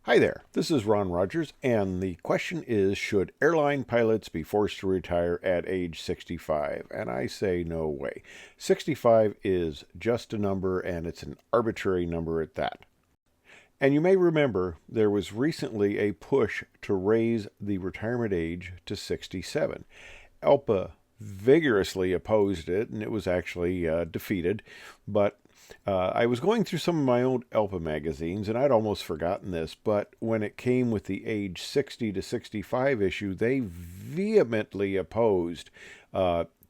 Hi there, this is Ron Rogers, and the question is, should airline pilots be forced to retire at age 65? And I say no way. 65 is just a number, and it's an arbitrary number at that. And you may remember there was recently a push to raise the retirement age to 67. ALPA vigorously opposed it, and it was actually defeated. But I was going through some of my own ALPA magazines, and I'd almost forgotten this, but when it came with the age 60 to 65 issue, they vehemently opposed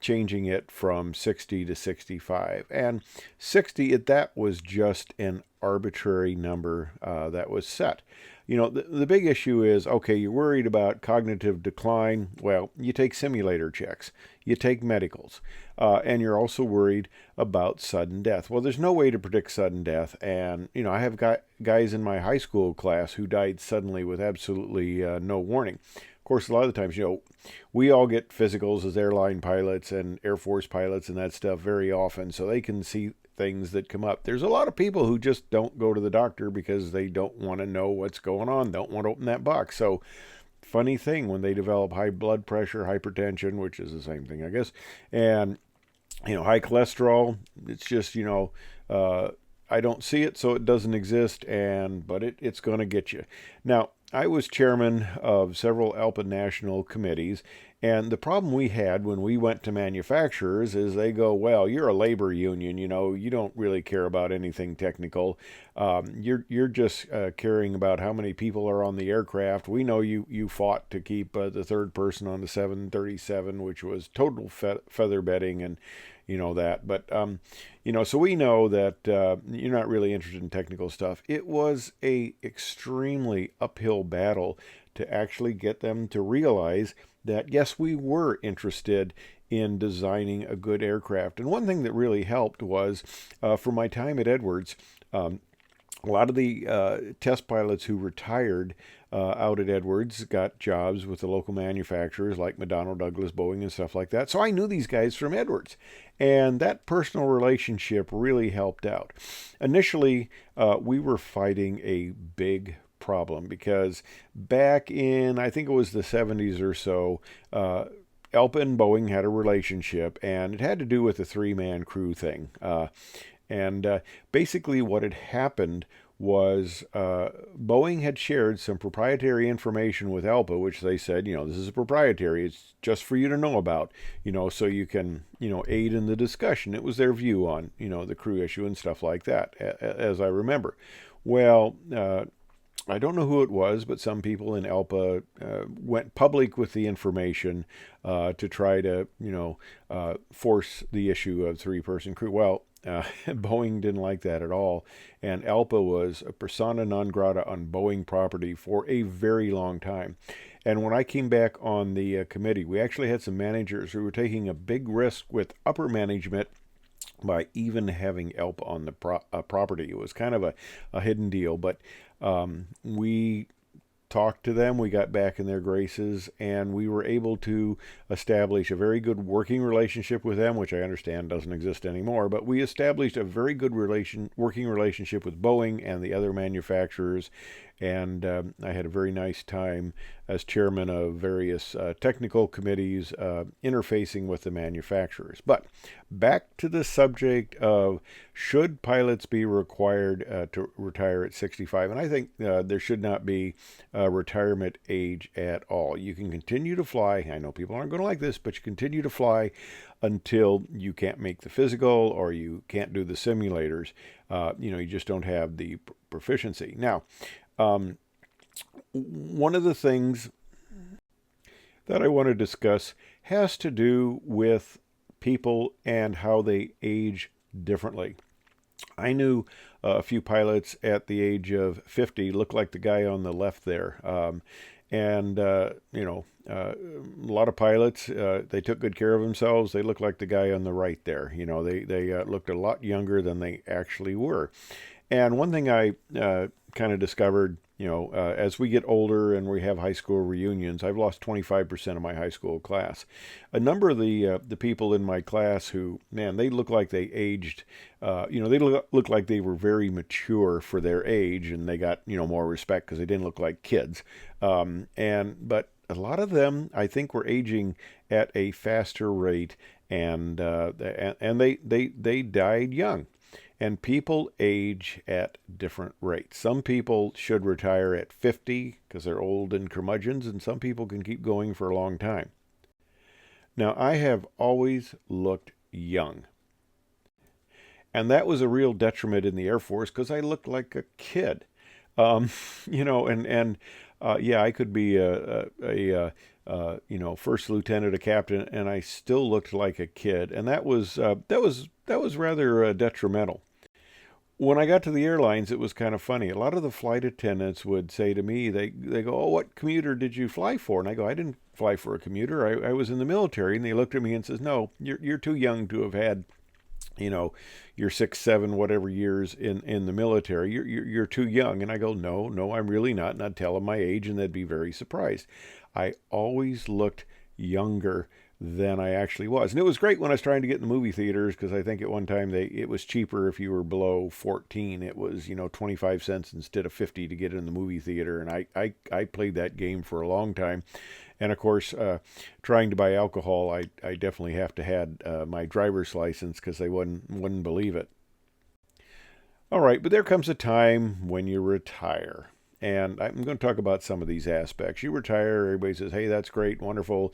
changing it from 60 to 65. And 60 at that was just an arbitrary number that was set. You know, the big issue is, okay, you're worried about cognitive decline. Well, you take simulator checks, you take medicals, and you're also worried about sudden death. Well, there's no way to predict sudden death. And, you know, I have guys in my high school class who died suddenly with absolutely no warning. Of course, a lot of the times, you know, we all get physicals as airline pilots and Air Force pilots and that stuff very often, so they can see things that come up. There's a lot of people who just don't go to the doctor because they don't want to know what's going on, don't want to open that box. So, funny thing, when they develop high blood pressure, hypertension, which is the same thing, I guess, and, you know, high cholesterol, it's just, you know, I don't see it, so it doesn't exist, but it's going to get you. Now, I was chairman of several ALPA national committees, and the problem we had when we went to manufacturers is they go, well, you're a labor union, you know, you don't really care about anything technical. You're just caring about how many people are on the aircraft. We know you fought to keep the third person on the 737, which was total feather bedding and you know that. But, you know, so we know that you're not really interested in technical stuff. It was a extremely uphill battle to actually get them to realize that, yes, we were interested in designing a good aircraft. And one thing that really helped was, for my time at Edwards, a lot of the test pilots who retired out at Edwards got jobs with the local manufacturers like McDonnell Douglas, Boeing, and stuff like that. So I knew these guys from Edwards. And that personal relationship really helped out. Initially, we were fighting a big problem because back in, I think it was the 70s or so, ALPA and Boeing had a relationship, and it had to do with the three-man crew thing. Basically what had happened was Boeing had shared some proprietary information with ALPA, which they said, you know, this is proprietary. It's just for you to know about, you know, so you can, you know, aid in the discussion. It was their view on, you know, the crew issue and stuff like that, as I remember. Well, I don't know who it was, but some people in ALPA went public with the information to try to, you know, force the issue of three-person crew. Well, Boeing didn't like that at all, and ALPA was a persona non grata on Boeing property for a very long time. And when I came back on the committee, we actually had some managers who were taking a big risk with upper management by even having ALPA on the property. It was kind of a hidden deal, but we talked to them, we got back in their graces, and we were able to establish a very good working relationship with them, which I understand doesn't exist anymore, but we established a very good working relationship with Boeing and the other manufacturers, and I had a very nice time as chairman of various technical committees interfacing with the manufacturers. But back to the subject of should pilots be required to retire at 65, and I think there should not be a retirement age at all. You can continue to fly. I know people aren't going to like this, but you continue to fly until you can't make the physical or you can't do the simulators. You know, you just don't have the proficiency. Now, one of the things that I want to discuss has to do with people and how they age differently. I knew a few pilots at the age of 50, look like the guy on the left there. You know, a lot of pilots, they took good care of themselves. They look like the guy on the right there. You know, they looked a lot younger than they actually were. And one thing I kind of discovered, as we get older and we have high school reunions, I've lost 25% of my high school class. A number of the people in my class who, man, they look like they aged, they look like they were very mature for their age, and they got, more respect because they didn't look like kids. But a lot of them, I think, were aging at a faster rate, and they died young. And people age at different rates. Some people should retire at 50 because they're old and curmudgeons, and some people can keep going for a long time. Now, I have always looked young. And that was a real detriment in the Air Force because I looked like a kid. Um, yeah, I could be first lieutenant, a captain, and I still looked like a kid, and that was rather detrimental. When I got to the airlines, it was kind of funny. A lot of the flight attendants would say to me, they go, "Oh, what commuter did you fly for?" And I go, "I didn't fly for a commuter. I was in the military." And they looked at me and says, "No, you're too young to have had, you know, your 6, 7, whatever years in the military. You're too young." And I go, "No, no, I'm really not." And I'd tell them my age, and they'd be very surprised. I always looked younger than I actually was. And it was great when I was trying to get in the movie theaters because I think at one time it was cheaper if you were below 14. It was, 25 cents instead of 50 to get in the movie theater. And I played that game for a long time. And of course, trying to buy alcohol, I definitely have to had my driver's license because they wouldn't believe it. All right, but there comes a time when you retire. And I'm going to talk about some of these aspects. You retire, everybody says, "Hey, that's great, wonderful.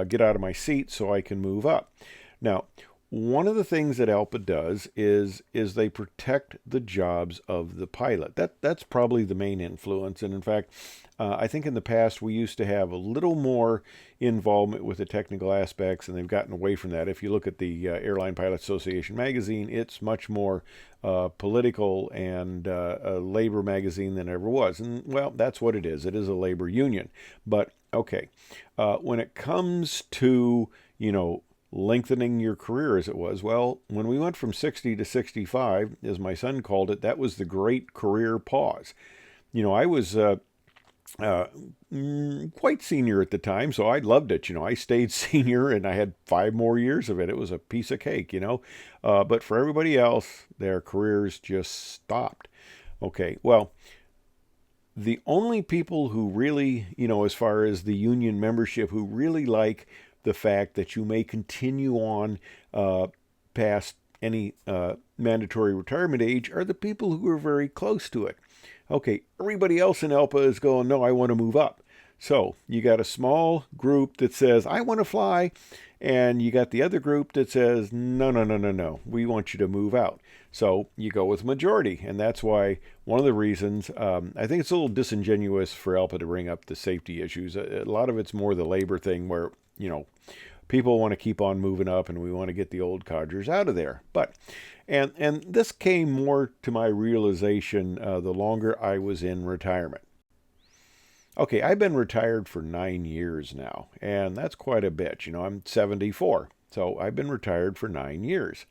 Get out of my seat so I can move up." Now, one of the things that ALPA does is they protect the jobs of the pilot. That's probably the main influence. And in fact, I think in the past we used to have a little more involvement with the technical aspects, and they've gotten away from that. If you look at the Airline Pilots Association magazine, it's much more political and a labor magazine than ever was. And well, that's what it is. It is a labor union. But okay, when it comes to lengthening your career as it was. Well, when we went from 60 to 65, as my son called it, that was the great career pause. I was quite senior at the time, so I loved it. I stayed senior and I had 5 more years of it. It was a piece of cake. But for everybody else, their careers just stopped. Okay, well, the only people who really, as far as the union membership, who really like the fact that you may continue on past any mandatory retirement age are the people who are very close to it. Okay, everybody else in ALPA is going, "No, I want to move up." So you got a small group that says, "I want to fly," and you got the other group that says, "No, no, no, no, no, we want you to move out." So you go with majority, and that's why one of the reasons I think it's a little disingenuous for ALPA to bring up the safety issues. A lot of it's more the labor thing where, people want to keep on moving up, and we want to get the old codgers out of there. But and this came more to my realization the longer I was in retirement. Okay, I've been retired for 9 years now, and that's quite a bit. I'm 74, so I've been retired for 9 years.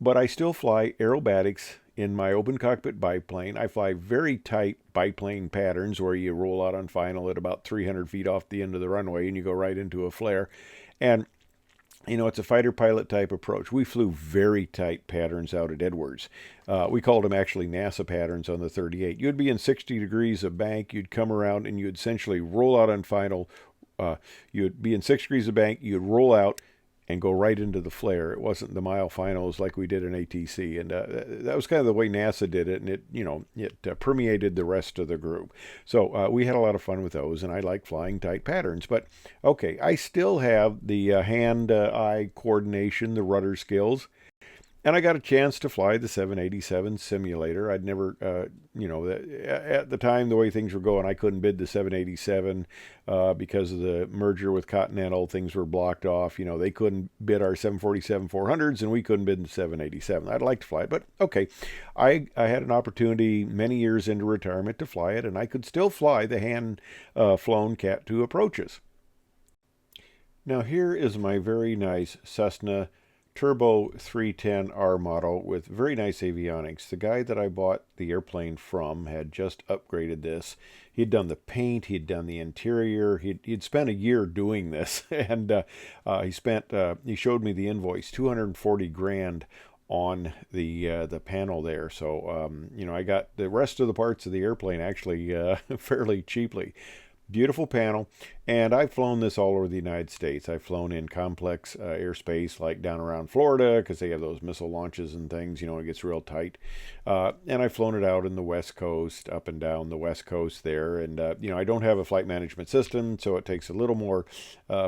But I still fly aerobatics in my open cockpit biplane. I fly very tight biplane patterns where you roll out on final at about 300 feet off the end of the runway and you go right into a flare. And it's a fighter pilot type approach. We flew very tight patterns out at Edwards. We called them actually NASA patterns on the 38. You'd be in 60 degrees of bank. You'd come around and you'd essentially roll out on final. You'd be in 6 degrees of bank. You'd roll out and go right into the flare. It wasn't the mile finals like we did in ATC. And that was kind of the way NASA did it. And it permeated the rest of the group. So we had a lot of fun with those. And I like flying tight patterns. But okay, I still have the hand-eye coordination, the rudder skills. And I got a chance to fly the 787 simulator. I'd never, at the time, the way things were going, I couldn't bid the 787 because of the merger with Continental. Things were blocked off. They couldn't bid our 747-400s, and we couldn't bid the 787. I'd like to fly it, but okay. I had an opportunity many years into retirement to fly it, and I could still fly the hand-flown Cat 2 approaches. Now, here is my very nice Cessna turbo 310R model with very nice avionics. The guy that I bought the airplane from had just upgraded this. He'd done the paint, he'd done the interior, he'd spent a year doing this, and he showed me the invoice, 240 grand on the panel there. So I got the rest of the parts of the airplane actually fairly cheaply. Beautiful panel, and I've flown this all over the United States. I've flown in complex airspace like down around Florida because they have those missile launches and things, it gets real tight. And I've flown it out in the West Coast, up and down the West Coast there. And, I don't have a flight management system, so it takes a little more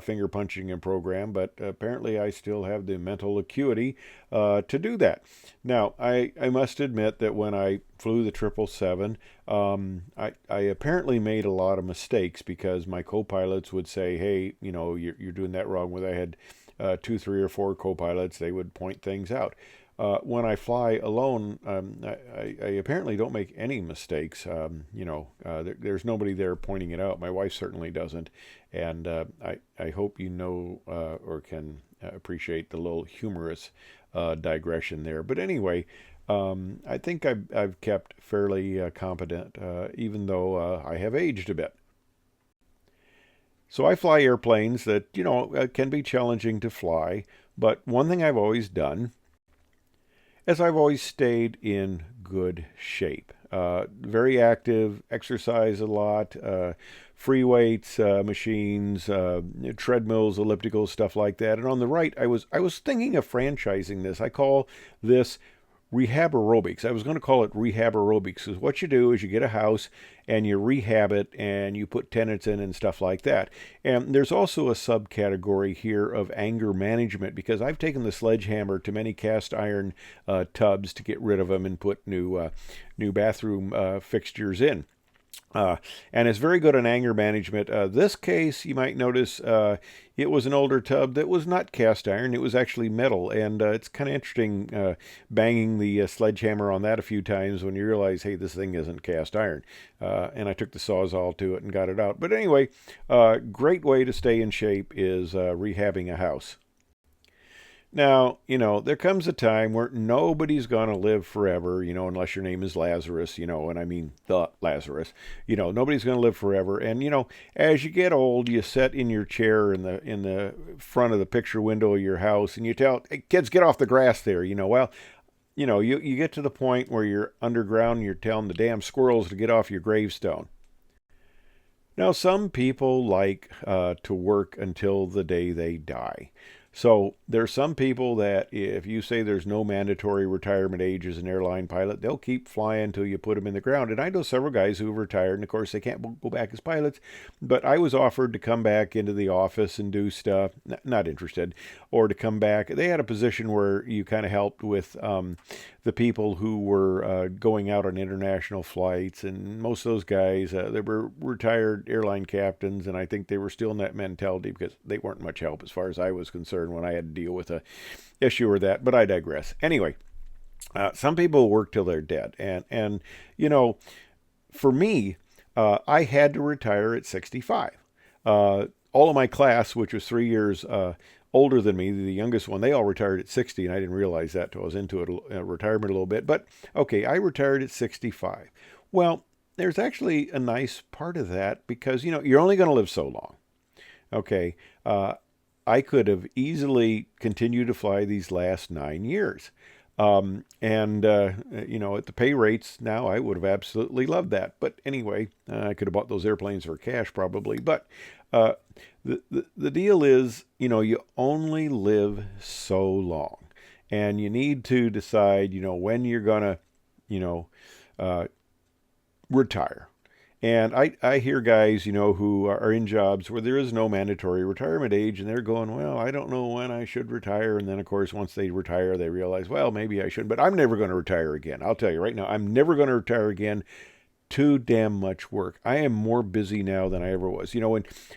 finger punching and program, but apparently I still have the mental acuity to do that. Now, I must admit that when I flew the 777, I apparently made a lot of mistakes because my co-pilots would say, hey, you're doing that wrong. When I had 2, 3, or 4 co-pilots, they would point things out. When I fly alone, I apparently don't make any mistakes. There's nobody there pointing it out. My wife certainly doesn't. And I hope you know or can appreciate the little humorous digression there. But anyway, I think I've kept fairly competent, even though I have aged a bit. So I fly airplanes that, can be challenging to fly. But one thing I've always done is I've always stayed in good shape. Very active, exercise a lot, free weights, machines, treadmills, ellipticals, stuff like that. And on the right, I was thinking of franchising this. I call this rehab aerobics. I was going to call it rehab aerobics because what you do is you get a house and you rehab it and you put tenants in and stuff like that. And there's also a subcategory here of anger management because I've taken the sledgehammer to many cast iron tubs to get rid of them and put new bathroom fixtures in. And it's very good on anger management. This case, you might notice it was an older tub that was not cast iron. It was actually metal. And it's kind of interesting banging the sledgehammer on that a few times when you realize, hey, this thing isn't cast iron. And I took the Sawzall to it and got it out. But anyway, great way to stay in shape is rehabbing a house. Now, there comes a time where nobody's going to live forever, unless your name is Lazarus, and I mean the Lazarus. Nobody's going to live forever. And, as you get old, you sit in your chair in the front of the picture window of your house and you tell, hey, kids, get off the grass there. You get to the point where you're underground and you're telling the damn squirrels to get off your gravestone. Now, some people like to work until the day they die. So there's some people that if you say there's no mandatory retirement age as an airline pilot, they'll keep flying until you put them in the ground. And I know several guys who have retired, and of course they can't go back as pilots, but I was offered to come back into the office and do stuff, not interested, or to come back. They had a position where you kind of helped with the people who were going out on international flights, and most of those guys, they were retired airline captains, and I think they were still in that mentality because they weren't much help as far as I was concerned when I had to deal with a issue or that, but I digress. Anyway, some people work till they're dead, and for me, I had to retire at 65. All of my class, which was 3 years older than me, the youngest one, they all retired at 60, and I didn't realize that till I was into it, retirement a little bit. But okay, I retired at 65. Well, there's actually a nice part of that because you're only going to live so long. Okay, I could have easily continued to fly these last 9 years. At the pay rates now, I would have absolutely loved that. But anyway, I could have bought those airplanes for cash probably. But the deal is, you only live so long. And you need to decide, when you're going to, retire. And I hear guys, who are in jobs where there is no mandatory retirement age, and they're going, well, I don't know when I should retire. And then, of course, once they retire, they realize, well, maybe I shouldn't. But I'm never going to retire again. I'll tell you right now, I'm never going to retire again too damn much work. I am more busy now than I ever was.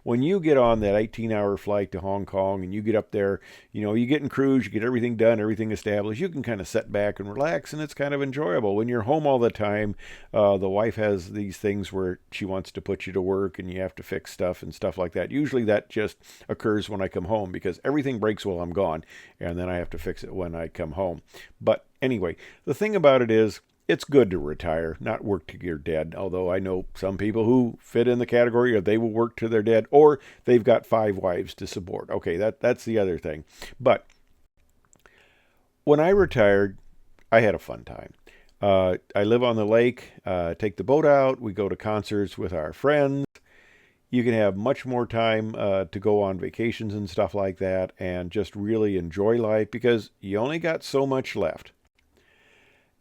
When you get on that 18-hour flight to Hong Kong and you get up there, you get in cruise, you get everything done, everything established, you can kind of sit back and relax, and it's kind of enjoyable. When you're home all the time, the wife has these things where she wants to put you to work and you have to fix stuff and stuff like that. Usually that just occurs when I come home because everything breaks while I'm gone, and then I have to fix it when I come home. But anyway, the thing about it is, it's good to retire, not work till you're dead. Although I know some people who fit in the category of they will work till they're dead, or they've got 5 wives to support. Okay, that's the other thing. But when I retired, I had a fun time. I live on the lake, take the boat out, we go to concerts with our friends. You can have much more time to go on vacations and stuff like that and just really enjoy life because you only got so much left.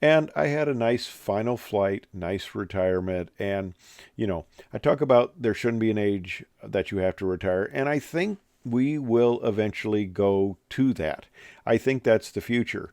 And I had a nice final flight, nice retirement. And, I talk about there shouldn't be an age that you have to retire. And I think we will eventually go to that. I think that's the future,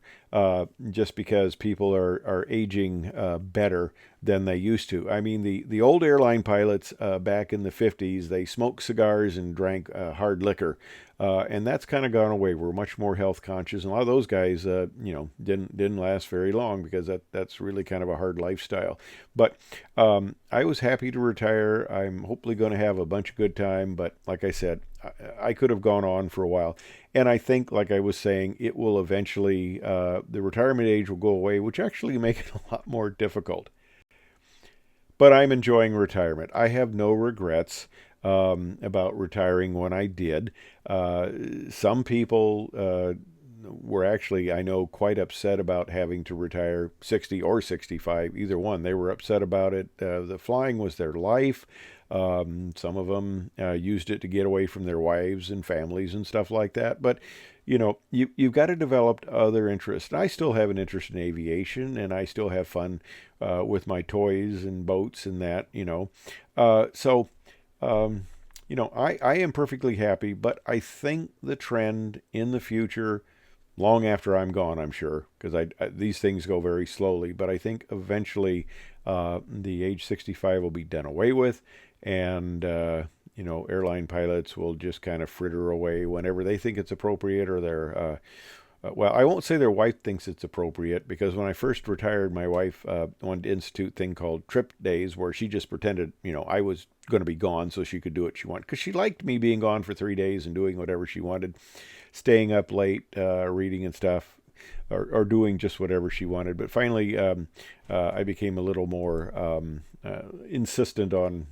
just because people are aging better than they used to. I mean, the old airline pilots back in the 50s, they smoked cigars and drank hard liquor. And that's kind of gone away. We're much more health conscious. And a lot of those guys, didn't last very long because that's really kind of a hard lifestyle. But I was happy to retire. I'm hopefully going to have a bunch of good time. But like I said, I could have gone on for a while. And I think, like I was saying, it will eventually, the retirement age will go away, which actually make it a lot more difficult. But I'm enjoying retirement. I have no regrets about retiring when I did. Some people were actually, I know, quite upset about having to retire 60 or 65, either one. They were upset about it. The flying was their life. Some of them used it to get away from their wives and families and stuff like that. But, you've got to develop other interests. I still have an interest in aviation, and I still have fun with my toys and boats and that, So, I am perfectly happy, but I think the trend in the future, long after I'm gone, I'm sure, because these things go very slowly, but I think eventually the age 65 will be done away with, and airline pilots will just kind of fritter away whenever they think it's appropriate, or well, I won't say their wife thinks it's appropriate, because when I first retired, my wife wanted to institute a thing called trip days, where she just pretended, I was going to be gone so she could do what she wanted, because she liked me being gone for 3 days and doing whatever she wanted, staying up late, reading and stuff, or doing just whatever she wanted. But finally, I became a little more insistent on,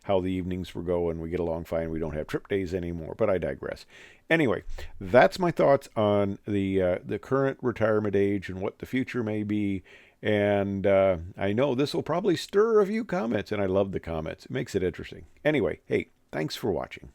how the evenings were going. We get along fine. We don't have trip days anymore, but I digress. Anyway, that's my thoughts on the current retirement age and what the future may be. And I know this will probably stir a few comments, and I love the comments. It makes it interesting. Anyway, hey, thanks for watching.